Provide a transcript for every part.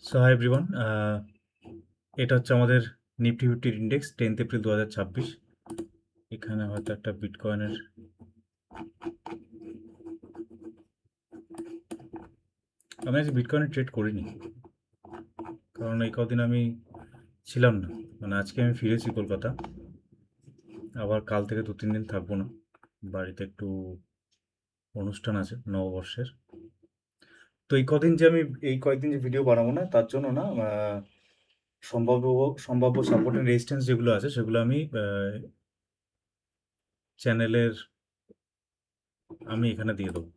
So hi everyone, এটা হচ্ছে আমাদের নিফটি ফিফটির ইন্ডেক্স 10th এপ্রিল 2026। এখানে হয়তো একটা বিটকয়েনের আমি আজ বিটকয়েনে ট্রেড করিনি, কারণ এই কদিন আমি ছিলাম না। মানে আজকে আমি ফিরেছি কলকাতা, আবার কাল থেকে 2-3 দিন থাকবো না। বাড়িতে একটু অনুষ্ঠান আছে নববর্ষের। তো এই কয়েকদিন যে ভিডিও বানাবো না, তার জন্য না সম্ভাব্য সম্ভাব্য সাপোর্ট অ্যান্ড রেজিস্ট্যান্স যেগুলো আছে সেগুলো চ্যানেলের আমি এখানে দিয়ে দেবো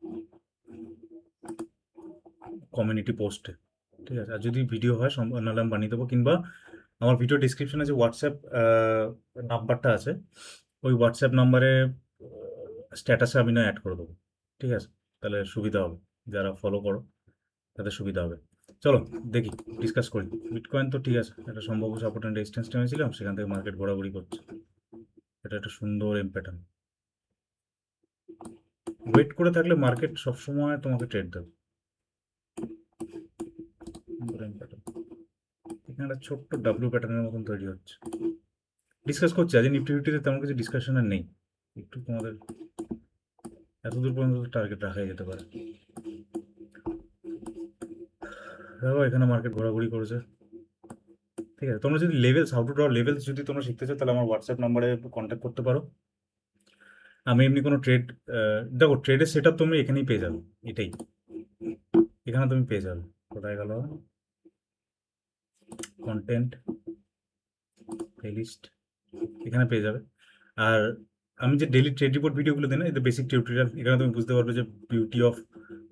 কমিউনিটি পোস্টে। ঠিক আছে, আর যদি ভিডিও হয় নাহলে আমি বানিয়ে দেবো, কিংবা আমার ভিডিও ডিসক্রিপশনে যে হোয়াটসঅ্যাপ নাম্বারটা আছে, ওই হোয়াটসঅ্যাপ নাম্বারে স্ট্যাটাসে আমি না অ্যাড করে দেবো। ঠিক আছে, তাহলে সুবিধা হবে, যারা ফলো করো তাদের সুবিধা হবে। চলো দেখি, ডিসকাস করি। বিটকয়েন তো ঠিক আছে, একটা সম্ভাব্য সাপোর্ট অ্যান্ড রেজিস্ট্যান্স টেনেছিলাম, সেখান থেকে মার্কেট ঘোরাঘুরি করছে। এটা একটা সুন্দর এম প্যাটার্ন। ওয়েট করে থাকলে মার্কেট সবসময় তোমাকে ট্রেড দেবে। সুন্দর এম প্যাটার্ন, এখানে একটা ছোট্ট ডাব্লিউ প্যাটার্নের মতন তৈরি হচ্ছে। ডিসকাস করছি আজ নিফটি ফিফটিতে, তেমন কিছু ডিসকাশনের নেই। একটু তোমাদের এতদূর পর্যন্ত টার্গেট রাখাই যেতে পারে। দেখো এখানে মার্কেট ঘোরাঘুরি করেছে। ঠিক আছে, তোমরা যদি levels, how to draw levels যদি তোমরা শিখতে চাও, তাহলে আমার হোয়াটসঅ্যাপ নাম্বারে কন্ট্যাক্ট করতে পারো। আমি এমনি কোনো ট্রেড, দেখো ট্রেডের সেট আপ তুমি এখানেই পেয়ে যাবে। এটাই, এখানে তুমি পেয়ে যাবে। কোথায় গেল কন্টেন্ট, প্লেলিস্ট, এখানে পেয়ে যাবে। আর আমি যে ডেইলি ট্রেড রিপোর্ট ভিডিওগুলো দিই না, এই বেসিক টিউটোরিয়াল, এখানে তুমি বুঝতে পারবে যে বিউটি অফ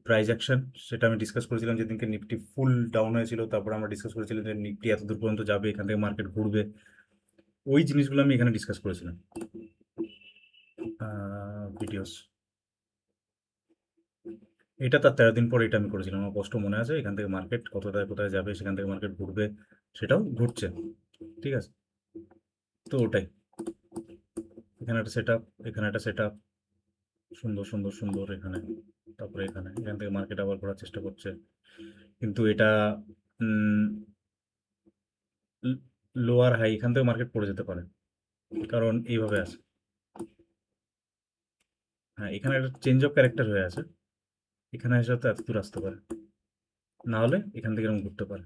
প্রাইস অ্যাকশন। সেটা আমি ডিসকাস করেছিলাম যেদিনকে নিফটি ফুল ডাউন হয়েছিল, তারপরে আমরা ডিসকাস করেছিলাম যে নিফটি এত দূর পর্যন্ত যাবে, এখান থেকে মার্কেট ঘুরবে। ওই জিনিসগুলো আমি এখানে ডিসকাস করেছিলাম ভিডিওস। এটা তার 13 দিন পর এটা আমি করেছিলাম, আমার কষ্ট মনে আছে। এখান থেকে মার্কেট কোথায় কোথায় যাবে, সেখান থেকে মার্কেট ঘুরবে, সেটাও ঘুরছে। ঠিক আছে, তো ওটাই। এখানে একটা সেট আপ, এখানে একটা সেট আপ, সুন্দর সুন্দর সুন্দর এখানে, তারপরে এখানে, এখান থেকে মার্কেট আবার ঘোরার চেষ্টা করছে। কিন্তু এটা লোয়ার হাই, এখান থেকে মার্কেট পড়ে যেতে পারে, কারণ এইভাবে আছে। হ্যাঁ, এখানে একটা চেঞ্জ অফ ক্যারেক্টার হয়ে আছে, এখানে এসে তো এত দূর আসতে পারে, না হলে এখান থেকে এরকম ঘুরতে পারে।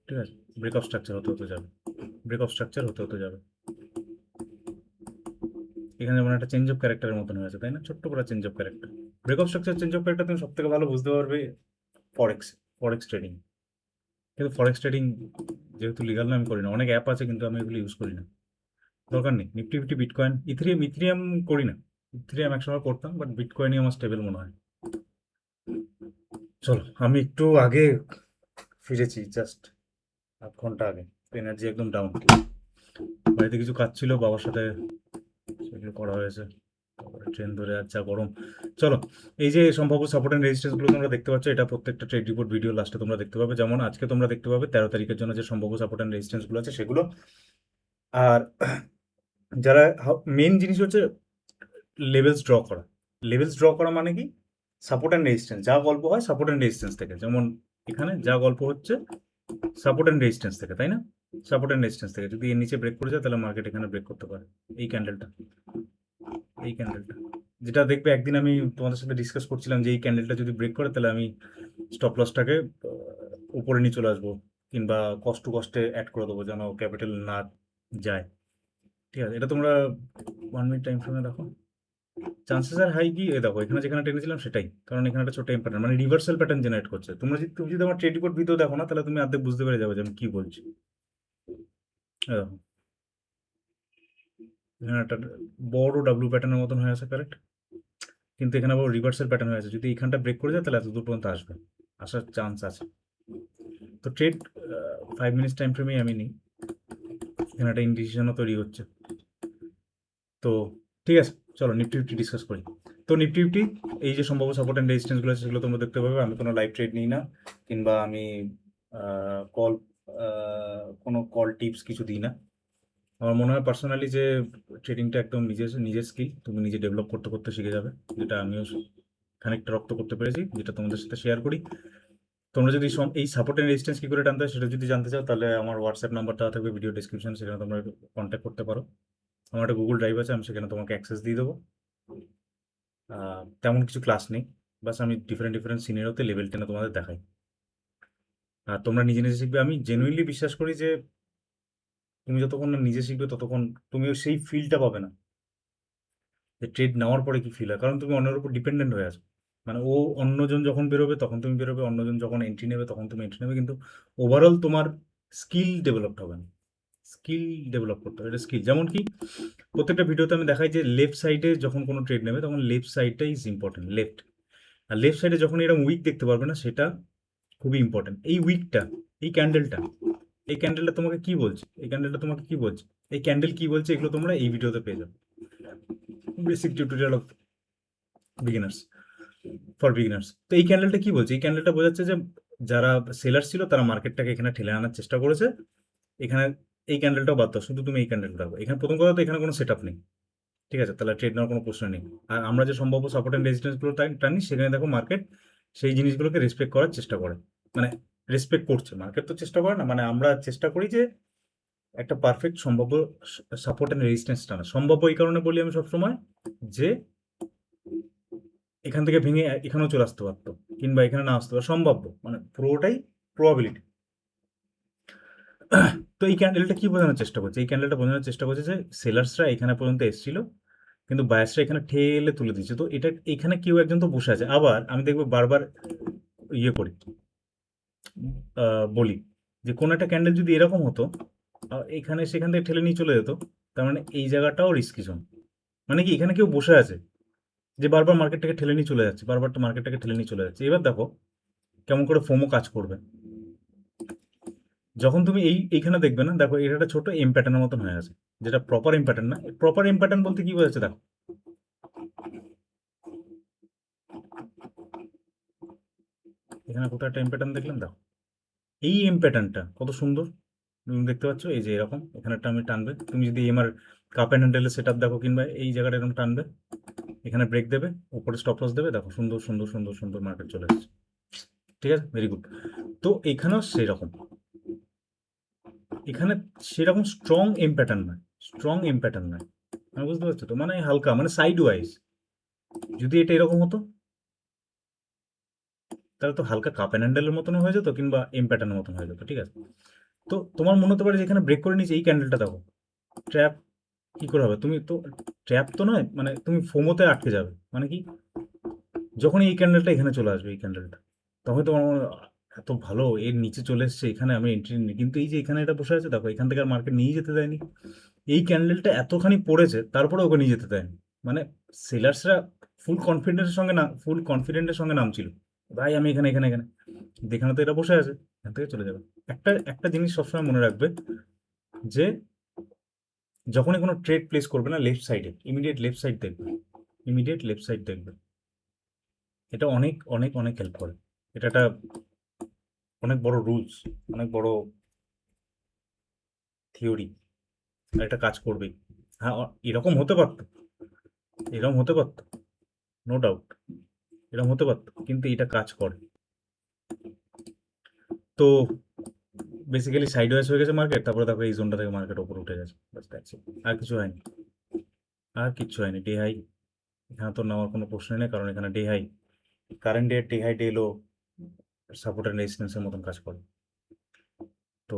ঠিক আছে, ব্রেক অফ স্ট্রাকচার হতে হতে যাবে, ব্রেক অফ স্ট্রাকচার হতে হতে যাবে। এখানে যেমন একটা চেঞ্জ অফ ক্যারেক্টারের মতন হয়েছে, তাই না? ছোট্ট করে change of character. Break of structure, change of character তুমি সব থেকে ভালো বুঝতে পারবে ফরেক্স, ফরেক্স ট্রেডিং। কিন্তু ফরেক্স ট্রেডিং যেহেতু লিগাল না, আমি করি না। অনেক অ্যাপ আছে কিন্তু আমি এগুলো ইউজ করি না, দরকার নেই। Nifty fifty, bitcoin, Ethereum, Ethereum করি না। ইথেরিয়াম একসময় করতাম, বাট বিটকয়েনই আমার স্টেবল মনে হয়। চলো, আমি একটু আগে ফিরেছি, জাস্ট আধ ঘন্টা আগে। এনার্জি একদম ডাউন। বাড়িতে কিছু কাজ ছিল বাবার সাথে, সেগুলো করা হয়েছে। তারপরে ট্রেন ধরে আর যা গরম। চলো, এই যে সম্ভাব্য সাপোর্ট অ্যান্ড রেজিস্ট্যান্সগুলো তোমরা দেখতে পাচ্ছ, এটা প্রত্যেকটা ট্রেড রিপোর্ট ভিডিও লাস্টে তোমরা দেখতে পাবে। যেমন আজকে তোমরা দেখতে পাবে 13 তারিখের জন্য যে সম্ভাব্য সাপোর্ট অ্যান্ড রেজিস্ট্যান্সগুলো আছে সেগুলো। আর যারা, মেন জিনিস হচ্ছে লেভেলস ড্র করা। লেভেলস ড্র করা মানে কি? সাপোর্ট অ্যান্ড রেজিস্ট্যান্স, যা গল্প হয় সাপোর্ট অ্যান্ড রেজিস্ট্যান্স থেকে। যেমন এখানে যা গল্প হচ্ছে সাপোর্ট অ্যান্ড রেজিস্ট্যান্স থেকে, তাই না? সাপোর্ট অ্যান্ড রেজিস্ট্যান্স থেকে যদি এর নিচে ব্রেক করে যায়, তাহলে মার্কেট এখানে ব্রেক করতে পারে। এই ক্যান্ডেলটা, এই ক্যান্ডেলটা, যেটা দেখবে একদিন আমি তোমাদের সাথে ডিসকাস করছিলাম, যে এই ক্যান্ডেলটা যদি ব্রেক করে, তাহলে আমি স্টপ লসটাকে উপরে নিয়ে চলে আসবো, কিংবা কষ্ট টু কস্টে অ্যাড করে দেবো, যেন ক্যাপিটাল না যায়। ঠিক আছে, এটা তোমরা 1 মিনিট টাইম ফ্রেমে দেখো। চান্সেস আর হাই কি, দেখো এখানে যেখানে টেনেছিলাম সেটাই, কারণ এখানে একটা ছোট প্যাটার্ন, মানে রিভার্সাল প্যাটার্ন জেনারেট করছে। তুমি যদি আমার ট্রেড রিপোর্ট ভিডিও দেখো না, তাহলে তুমি অর্ধেক বুঝতে পেরে যাবে যে আমি কি বলছি। এই দেখো, এখানে একটা বড় ডাব্লিউ প্যাটার্নের মতন হয়ে আছে, কারেক্ট। কিন্তু এখানে আবার রিভার্সাল প্যাটার্ন হয়ে আছে। যদি এখানটা ব্রেক করে যায়, তাহলে এত দূর পর্যন্ত আসবে, আসার চান্স আছে। তো ট্রেড 5 মিনিটস টাইম ফ্রেমেই আমি নিই। এখানে একটা ইন্ডিকেশনও তৈরি হচ্ছে। তো ঠিক আছে, চলো নিফটি ফিফটি ডিসকাস করি। তো নিফটি ফিফটি, এই যে সম্ভাব্য সাপোর্ট অ্যান্ড রেজিস্ট্যান্সগুলো আছে সেগুলো তোমরা দেখতে পাবে। আমি কোনো লাইভ ট্রেড নিই না, কিংবা আমি কল, কোনো কল টিপস কিছু দিই না। আমার মনে হয় পার্সোনালি যে ট্রেডিংটা একদম নিজের নিজের স্কিল, তুমি নিজে ডেভেলপ করতে করতে শিখে যাবে, যেটা আমিও খানিকটা রপ্ত করতে পেরেছি, যেটা তোমাদের সাথে শেয়ার করি। তোমরা যদি এই সাপোর্ট এন্ড রেজিস্ট্যান্স কি করে টানতে হয় সেটা যদি জানতে চাও, তাহলে আমার হোয়াটসঅ্যাপ নাম্বারটা থাকবে ভিডিও ডিসক্রিপশন, সেখানে তোমরা কন্ট্যাক্ট করতে পারো। আমার একটা গুগল ড্রাইভ আছে, আমি সেখানে তোমাকে অ্যাক্সেস দিয়ে দেবো। তেমন কিছু ক্লাস নেই, বাস আমি ডিফারেন্ট ডিফারেন্ট সিনিয়রতে লেভেল টেনে তোমাদের দেখাই। আর তোমরা নিজে নিজে শিখবে। আমি জেনুইনলি বিশ্বাস করি যে তুমি যতক্ষণ না নিজে শিখবে ততক্ষণ তুমিও সেই ফিলটা পাবে না যে ট্রেড নেওয়ার পরে কি ফিল হয়, কারণ তুমি অন্যের উপর ডিপেন্ডেন্ট হয়ে আছো। মানে ও অন্যজন যখন বেরোবে তখন তুমি বেরোবে, অন্যজন যখন এন্ট্রি নেবে তখন তুমি এন্ট্রি নেবে, কিন্তু ওভারঅল তোমার স্কিল ডেভেলপড হবে না। স্কিল ডেভেলপ করতে হবে, এটা স্কিল। যেমন কি প্রত্যেকটা ভিডিওতে আমি দেখাই যে লেফট সাইডে যখন কোনো ট্রেড নেবে তখন লেফট সাইডটা ইজ ইম্পর্টেন্ট, লেফট। আর লেফট সাইডে যখন এরকম উইক দেখতে পারবে না, সেটা খুবই ইম্পর্টেন্ট। এই উইকটা, এই ক্যান্ডেলটা, এই ক্যান্ডেলটা তোমাকে কি বলছে, এই ক্যান্ডেলটা তোমাকে কি বলছে, এই ক্যান্ডেল কি বলছে, এগুলো তোমরা এই ভিডিওতে পেয়ে যাবে। Basic tutorial of beginners, for beginners. তো এই ক্যান্ডেলটা কি বলছে, এই ক্যান্ডেলটা বোঝাচ্ছে যে যারা সেলার ছিল তারা মার্কেটটাকে এখানে ঠেলে আনার চেষ্টা করেছে। এখানে এই ক্যান্ডেলটাও বাদ দাও, শুধু তুমি এই ক্যান্ডেলটা রাখো। এখানে প্রথম কথা তো এখানে কোনো সেট আপ নেই, ঠিক আছে? তাহলে ট্রেড নেওয়ার কোনো প্রশ্ন নেই। আর আমরা যে সম্ভাব্য সাপোর্ট অ্যান্ড রেজিস্ট্যান্সগুলো টানি, সেখানে দেখো মার্কেট সেই জিনিসগুলোকে রেসপেক্ট করার চেষ্টা করে, মানে রেসপেক্ট করছে। মার্কেট তো চেষ্টা করে না, মানে আমরা চেষ্টা করি যে একটা পারফেক্ট সম্ভাব্য সাপোর্ট অ্যান্ড রেজিস্ট্যান্স টানা। সম্ভাব্য এই কারণে বলি আমি সবসময় যে এখান থেকে ভেঙে এখানেও চলে আসতে পারতো, কিংবা এখানে না আসতে পারতো, সম্ভাব্য মানে পুরোটাই প্রবাবিলিটি। তো এই ক্যান্ডেলটা কি বোঝানোর চেষ্টা করছে, এই ক্যান্ডেলটা বোঝানোর চেষ্টা করছে যে সেলার্সরা এখানে পর্যন্ত এসেছিল, কিন্তু বায়ার্সরা এখানে ঠেলে তুলে দিচ্ছে। তো এটা এখানে কেউ একজন তো বসে আছে। আবার আমি দেখবো বারবার ইয়ে করি, বলি যে কোন একটা ক্যান্ডেল যদি এরকম হতো, এখানে সেখান থেকে ঠেলে নিয়ে চলে যেত, তার মানে এই জায়গাটাও রিস্কি জোন। মানে কি এখানে কেউ বসে আছে যে বারবার মার্কেটটাকে ঠেলে নিয়ে চলে যাচ্ছে, বারবার তো মার্কেটটাকে ঠেলে নিয়ে চলে যাচ্ছে। এবার দেখো কেমন করে ফোমো কাজ করবে। যখন তুমি এইখানে দেখবে না, দেখো এটা একটা ছোট এম প্যাটার্নের মতন হয়ে আছে, যেটা প্রপার এম প্যাটার্ন না। প্রপার এম প্যাটার্ন বলতে কি বোঝাচ্ছে দেখো, এখানে কোথাও একটা এম প্যাটার্ন দেখলাম, দেখো এই এম প্যাটার্নটা কত সুন্দর তুমি দেখতে পাচ্ছ। এই যে এরকম এখানে একটা আমি টানবে, তুমি যদি এমআর কাপ অ্যান্ড হ্যান্ডেলের সেট আপ দেখো, কিংবা এই জায়গাটা এরকম টানবে, এখানে ব্রেক দেবে, উপরে স্টপ লস দেবে, দেখো সুন্দর সুন্দর সুন্দর সুন্দর মার্কেট চলে এসেছে। ঠিক আছে, ভেরি গুড। তো এখানেও সেরকম, এখানে সেরকম স্ট্রং এম প্যাটার্ন নয়, স্ট্রং এম প্যাটার্ন নয়। আমি বুঝতে পারছো তো, মানে হালকা, মানে সাইড ওয়াইজ। যদি এটা এরকম হতো তাহলে তো হালকা কাপ অ্যান্ড হ্যান্ডেলের মতন হয়ে যেত, কিংবা এম প্যাটার্নের মতন হয়ে যেত। ঠিক আছে, তো তোমার মনে হতে পারে যে এখানে ব্রেক করে নিয়েছে, এই ক্যান্ডেলটা দেখো ট্র্যাপ কি করে হবে। তুমি তো ট্র্যাপ তো নয়, মানে তুমি ফোমোতে আটকে যাবে। মানে কি, যখন এই ক্যান্ডেলটা এখানে চলে আসবে, এই ক্যান্ডেলটা, তখন তোমার মনে হবে, এত ভালো এর নিচে চলে এসছে, এখানে আমি এন্ট্রি নিই। কিন্তু এই যে এখানে এটা বসে আছে দেখো, এখান থেকে আর মার্কেট নিয়ে যেতে দেয়নি। এই ক্যান্ডেলটা এতখানি পড়েছে, তারপরে ওকে নিয়ে যেতে দেয়নি। মানে সেলার্সরা ফুল কনফিডেন্টের সঙ্গে নামছিল, ভাই আমি এখানে এখানে এখানে, এখানে তো এটা বসে আছে, এখান থেকে চলে যাবে। একটা একটা জিনিস সবসময় মনে রাখবে যে যখনই কোনো ট্রেড প্লেস করবে না, লেফট সাইডে ইমিডিয়েট লেফট সাইড দেখবে, ইমিডিয়েট লেফট সাইড দেখবে। এটা অনেক অনেক অনেক হেল্প করে। এটা একটা অনেক বড় রুলস, অনেক বড় থিওরি, আর এটা কাজ করবেই। হ্যাঁ, এরকম হতে পারতো, এরকম হতে পারতো, নো ডাউট, এরকম হতে পারতো, কিন্তু এটা কাজ করে। তো বেসিক্যালি সাইড ওয়াইজ হয়ে গেছে মার্কেট, তারপরে দেখো এই জোনটা থেকে মার্কেট ওপরে উঠে গেছে, বাস দ্যাটস ইট। আর কিছু হয়নি, আর কিচ্ছু হয়নি। ডে হাই এখানে তো নেওয়ার কোনো প্রশ্নই নেই, কারণ এখানে day high, current day high day low support and রেজিস্ট্যান্সের মতন কাজ করে। তো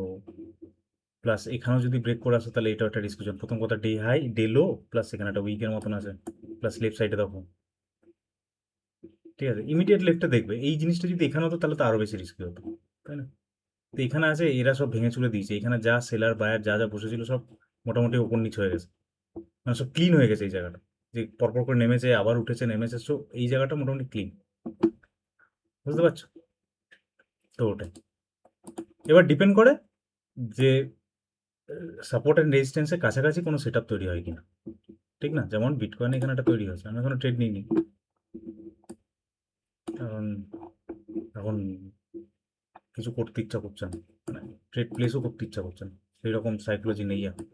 প্লাস এখানেও যদি ব্রেক করে আসে, তাহলে এটাও একটা ডিসকাশন। প্রথম কথা ডে হাই ডে লো, প্লাস এখানে একটা উইকের মতন আছে, প্লাস লেফট সাইডে দেখো। ঠিক আছে, ইমিডিয়েট লেফটে দেখবে। এই জিনিসটা যদি এখানে হতো তাহলে তো আরো বেশি রিস্কি হতো, তাই না? তো এখানে আছে, এরা সব ভেঙে চুলে দিয়েছে। এখানে যা সেলার বায়ার যা যা বসেছিল সব মোটামুটি ওপর নিচ হয়ে গেছে, মানে সব ক্লিন হয়ে গেছে এই জায়গাটা। যে পরপর করে নেমেছে, আবার উঠেছে, নেমেছে, সো এই জায়গাটা মোটামুটি ক্লিন। বুঝতে পারছো? তো ওটাই এবার ডিপেন্ড করে যে সাপোর্ট অ্যান্ড রেজিস্ট্যান্সের কাছাকাছি কোনো সেট আপ তৈরি হয় কিনা। ঠিক না? যেমন বিটকয়েন এখানে একটা তৈরি হয়েছে, আমি এখনো ট্রেড নিইনি, কারণ এখন কিছু করতে ইচ্ছা করছে না, মানে ট্রেড প্লেসও করতে ইচ্ছা করছে না, সেই রকম সাইকোলজি নেই এখন।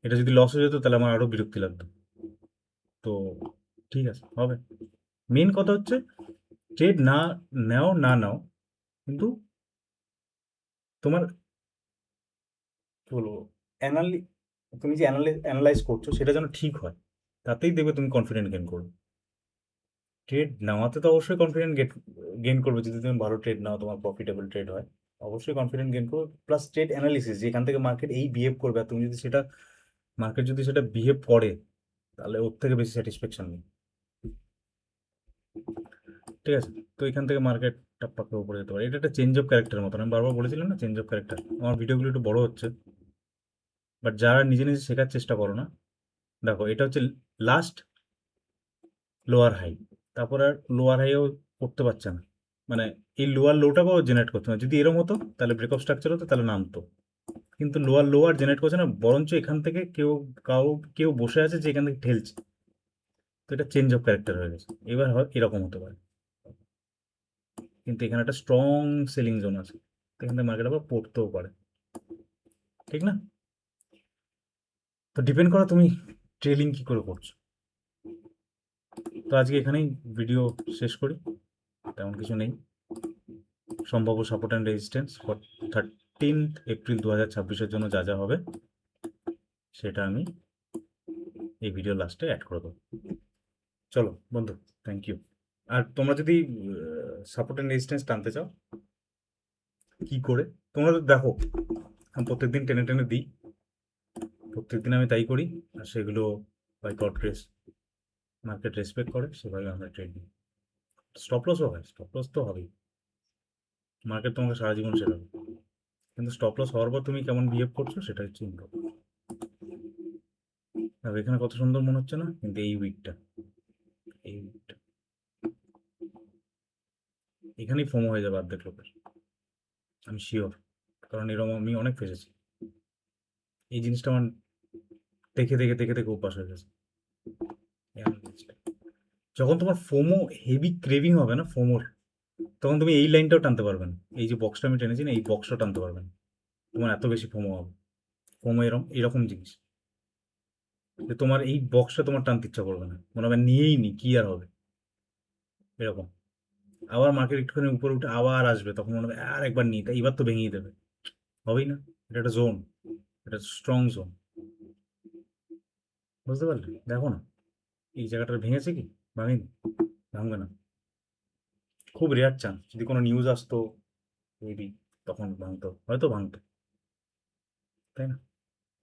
এটা যদি লস হয়ে যেত তাহলে আমার আরও বিরক্তি লাগতো। তো ঠিক আছে, হবে। মেন কথা হচ্ছে ট্রেড না নাও, কিন্তু তোমার কি বলবো, অ্যানালি তুমি যে অ্যানালাইজ করছো সেটা যেন ঠিক হয়, তাতেই দেখবে তুমি কনফিডেন্ট গেইন করবে। ট্রেড নেওয়াতে তো অবশ্যই কনফিডেন্ট গেইন করবে, যদি তুমি ভালো ট্রেড নাও, তোমার প্রফিটেবল ট্রেড হয়, অবশ্যই কনফিডেন্ট গেইন করবে। প্লাস ট্রেড অ্যানালিসিস, যেখান থেকে মার্কেট এই বিহেভ করবে, আর তুমি যদি সেটা, মার্কেট যদি সেটা বিহেভ করে, তাহলে ওর থেকে বেশি স্যাটিসফ্যাকশন নেই। ঠিক আছে, তো এখান থেকে মার্কেট টাপ্পাকে উপরে যেতে পারে। এটা একটা চেঞ্জ অফ ক্যারেক্টারের মতন, আমি বারবার বলেছিলাম না, চেঞ্জ অফ ক্যারেক্টার। আমার ভিডিওগুলো একটু বড় হচ্ছে, বাট যারা নিজে নিজে শেখার চেষ্টা করো না, দেখো এটা হচ্ছে লাস্ট লোয়ার হাই, তারপর আর লোয়ার হাইও করতে পারছে না, মানে এই লোয়ার লোটাকেও জেনারেট করছে না। যদি এরকম হতো তাহলে ব্রেকআপ স্ট্রাকচার হতো, তাহলে নামতো। কিন্তু লোয়ার লোয়ার জেনারেট করছে না, বরঞ্চ এখান থেকে কেউ বসে আছে যে এখান থেকে ঠেলছে। তো এটা চেঞ্জ অফ ক্যারেক্টার হয়ে গেছে। এবার হয় এরকম হতে পারে, কিন্তু এখানে একটা স্ট্রং সেলিং জোন আছে, তো এখান থেকে মার্কেট আবার পড়তেও পারে, ঠিক না? তো ডিপেন্ড করো তুমি ট্রেলিং কি করে করছো। তো আজকে এখানেই ভিডিও শেষ করি, তেমন কিছু নেই। সম্ভাব্য support and resistance for 13th April 2026-এর জন্য যা যা হবে সেটা আমি এই ভিডিও লাস্টে অ্যাড করে দেবো। চলো বন্ধু, থ্যাংক ইউ। আর তোমরা যদি সাপোর্ট অ্যান্ড রেজিস্ট্যান্স টানতে চাও, কি করে তোমরা তো দেখো, আমি প্রত্যেকদিন টেনে টেনে দিই, প্রত্যেকদিন আমি তাই করি, আর সেগুলো by God grace market respect করে, সেভাবে আমরা ট্রেড নিই। স্টপ লসও হয়, স্টপ লস তো হবেই, মার্কেট তোমাকে সারা জীবন শেখাবে, কিন্তু স্টপ লস হওয়ার পর তুমি কেমন বিহেভ করছো সেটা হচ্ছে ইম্পর্টেন্ট। আর এখানে কত সুন্দর মনে হচ্ছে না, কিন্তু এই উইকটা এখানেই ফোমো হয়ে যাবে অর্ধেক লোকের, আমি শিওর। কারণ এরকম আমি অনেক ফেসেছি, এই জিনিসটা আমার দেখে দেখে দেখে দেখে অভ্যাস হয়ে গেছে। এই জিনিসটা। যখন তোমার ফোমো হেভি ক্রেভিং হবে না ফোমোর, তখন তুমি এই লাইনটাও টানতে পারবে না, এই যে বক্সটা আমি টেনেছি না, এই বক্সটা টানতে পারবে না, তোমার এত বেশি ফোমো হবে। ফোমো এরকম জিনিস যে তোমার এই বক্সটা তোমার টানতে ইচ্ছা করবে না, মনে হবে নিয়েই নি, কি আর হবে, এরকম। আবার মার্কেট একটুখানি উপরে উঠে আবার আসবে, তখন মনে হবে আর একবার নিই, তাই এবার তো ভেঙেই দেবে, হবেই না। এটা একটা জোন, এটা স্ট্রং জোন, বুঝতে পারলে? দেখো না এই জায়গাটা ভেঙেছে কি, ভাঙেনি, ভাঙবে না। খুব রেয়ার চান্স, যদি কোনো নিউজ আসতো মেবি তখন ভাঙতো, হয়তো ভাঙতো, তাই না?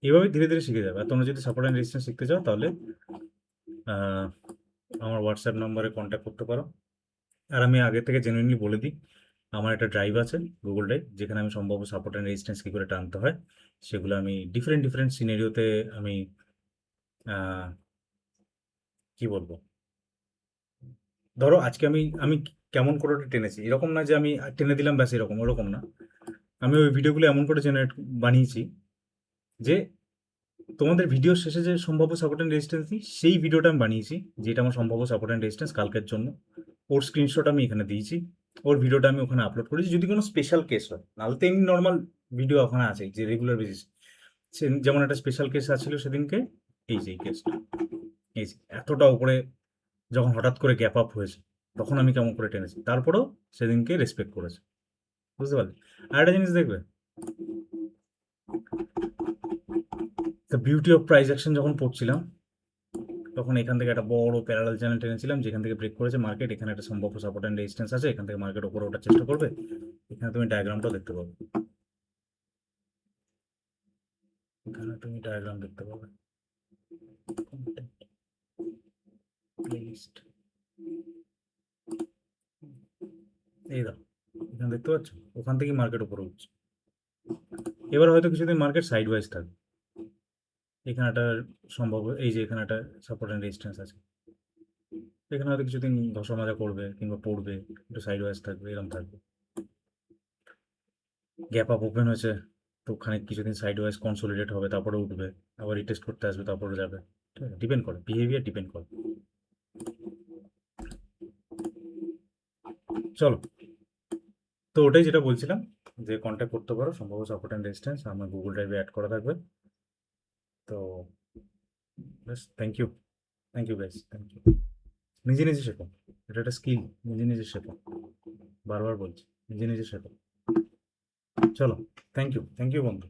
এভাবে ধীরে ধীরে শিখে যাবে। আর তোমরা যদি সাপোর্ট অ্যান্ড রেজিস্ট্যান্স শিখতে চাও, তাহলে আহ, আমার হোয়াটসঅ্যাপ নাম্বারে কন্ট্যাক্ট করতে পারো। আর আমি আগে থেকে জেনুইনলি বলে দিই, আমার একটা ড্রাইভ আছে, গুগল ড্রাইভ, যেখানে আমি সম্ভাব্য সাপোর্ট অ্যান্ড রেজিস্ট্যান্স কী করে টানতে হয় সেগুলো আমি ডিফারেন্ট ডিফারেন্ট সিনারিওতে আমি আহ, কি বলবো, ধরো আজকে আমি আমি কেমন করে ওটা টেনেছি, এরকম না যে আমি টেনে দিলাম ব্যাস, এরকম ওরকম না। আমি ওই ভিডিওগুলো এমন করে জেনারেট বানিয়েছি যে তোমাদের ভিডিও শেষে যে সম্ভাব্য সাপোর্ট অ্যান্ড রেজিস্ট্যান্স দিই, সেই ভিডিওটা আমি বানিয়েছি, যেটা আমার সম্ভাব্য সাপোর্ট অ্যান্ড রেজিস্ট্যান্স কালকের জন্য। ওর স্ক্রিনশট আমি এখানে দিয়েছি, ওর ভিডিওটা আমি ওখানে আপলোড করেছি, যদি কোনো স্পেশাল কেস হয়, নাহলে তো এমনি নর্মাল ভিডিও ওখানে আছে যে রেগুলার বেসিস। যেমন একটা স্পেশাল কেস আছিল সেদিনকে, এই যে এই কেসটা, এই যে এতটা উপরে যখন হঠাৎ করে গ্যাপ আপ হয়েছে, তখন আমি কেমন করে টেনেছি, তারপরেও সেদিনকে রেসপেক্ট করেছে, বুঝতে পারলে? আর একটা জিনিস দেখবে, the beauty of price action যখন পড়ছিলাম, তখন এখান থেকে একটা বড় প্যারালাল চ্যানেল টেনেছিলাম, যেখান থেকে ব্রেক করেছে মার্কেট, এখানে একটা সম্ভাব্য সাপোর্ট অ্যান্ড রেজিস্ট্যান্স আছে, এখান থেকে মার্কেট উপরে ওঠার চেষ্টা করবে। এখানে তুমি ডায়াগ্রামটাও দেখতে পাবে, এখানে তুমি ডায়াগ্রাম দেখতে পাবে, প্লেলিস্ট, এই দাও, এখানে দেখতে পাচ্ছ, ওখান থেকে মার্কেট উপরে উঠছে। এবার হয়তো কিছুদিন মার্কেট সাইড ওয়াইজ থাকবে, এখানে একটা সম্ভব, এই যে এখানে একটা সাপোর্ট অ্যান্ড রেজিস্ট্যান্স আছে, এখানে হয়তো কিছুদিন ধসা মাজা করবে কিংবা পড়বে, একটু সাইড ওয়াইজ থাকবে, এরকম থাকবে। গ্যাপ আপ ওপেন হয়েছে, তো ওখানে কিছুদিন সাইড ওয়াইজ কনসোলিডেট হবে, তারপরে উঠবে, আবার রিটেস্ট করতে আসবে, তারপরে যাবে। ঠিক আছে, ডিপেন্ড করে, বিহেভিয়ার ডিপেন্ড করে। চলো, তো ওটাই যেটা বলছিলাম, যে কন্ট্যাক্ট করতে পারো, সম্ভব সাপোর্ট অ্যান্ড রেজিস্ট্যান্স আমার গুগল ড্রাইভে অ্যাড করা থাকবে। তো বেশ, thank you, thank you guys, thank you. নিজে নিজে শেখো, এটা একটা স্কিল, নিজে নিজে শেখো, বারবার বলছি। নিজে নিজে শেখো। চলো, থ্যাংক ইউ বন্ধু।